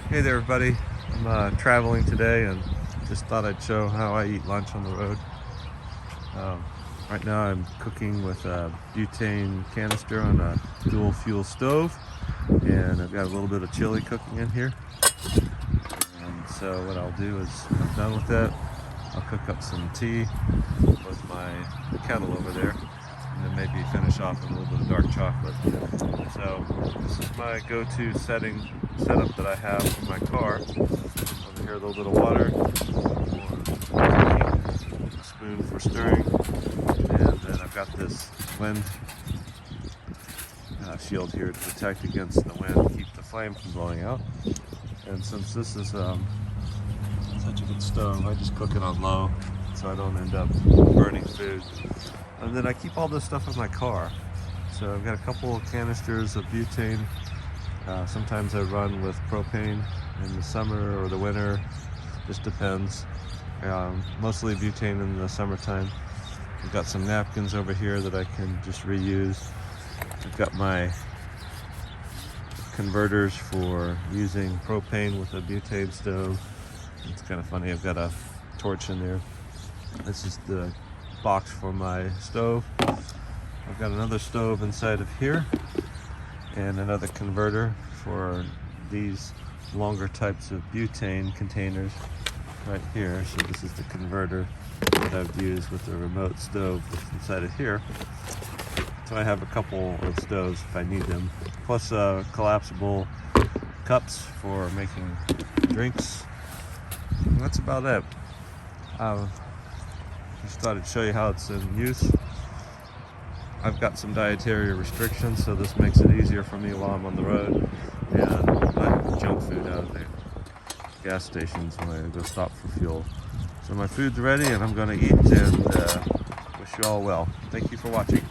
Hey there everybody, I'm traveling today and just thought I'd show how I eat lunch on the road. Right now I'm cooking with a butane canister on a dual fuel stove, and I've got a little bit of chili cooking in here. And so what I'll do is, when I'm done with that, I'll cook up some tea with my kettle over there, and then maybe finish off with a little bit of dark chocolate. So this is my go-to setup that I have for my car. Over here, a little bit of water, a spoon for stirring, and then I've got this wind shield here to protect against the wind, keep the flame from blowing out. And since this is such a good stove, I just cook it on low so I don't end up burning food. And then I keep all this stuff in my car. So I've got a couple of canisters of butane. Sometimes I run with propane in the summer or the winter, just depends. Mostly butane in the summertime. I've got some napkins over here that I can just reuse. I've got my converters for using propane with a butane stove. It's kind of funny, I've got a torch in there. This is the box for my stove. I've got another stove inside of here and another converter for these longer types of butane containers right here. So this is the converter that I've used with the remote stove that's inside of here. So I have a couple of stoves if I need them, plus collapsible cups for making drinks. And that's about it. Just thought I'd show you how it's in use. I've got some dietary restrictions, so this makes it easier for me while I'm on the road. And buy junk food out of the gas stations when I go stop for fuel. So my food's ready and I'm going to eat, and wish you all well. Thank you for watching.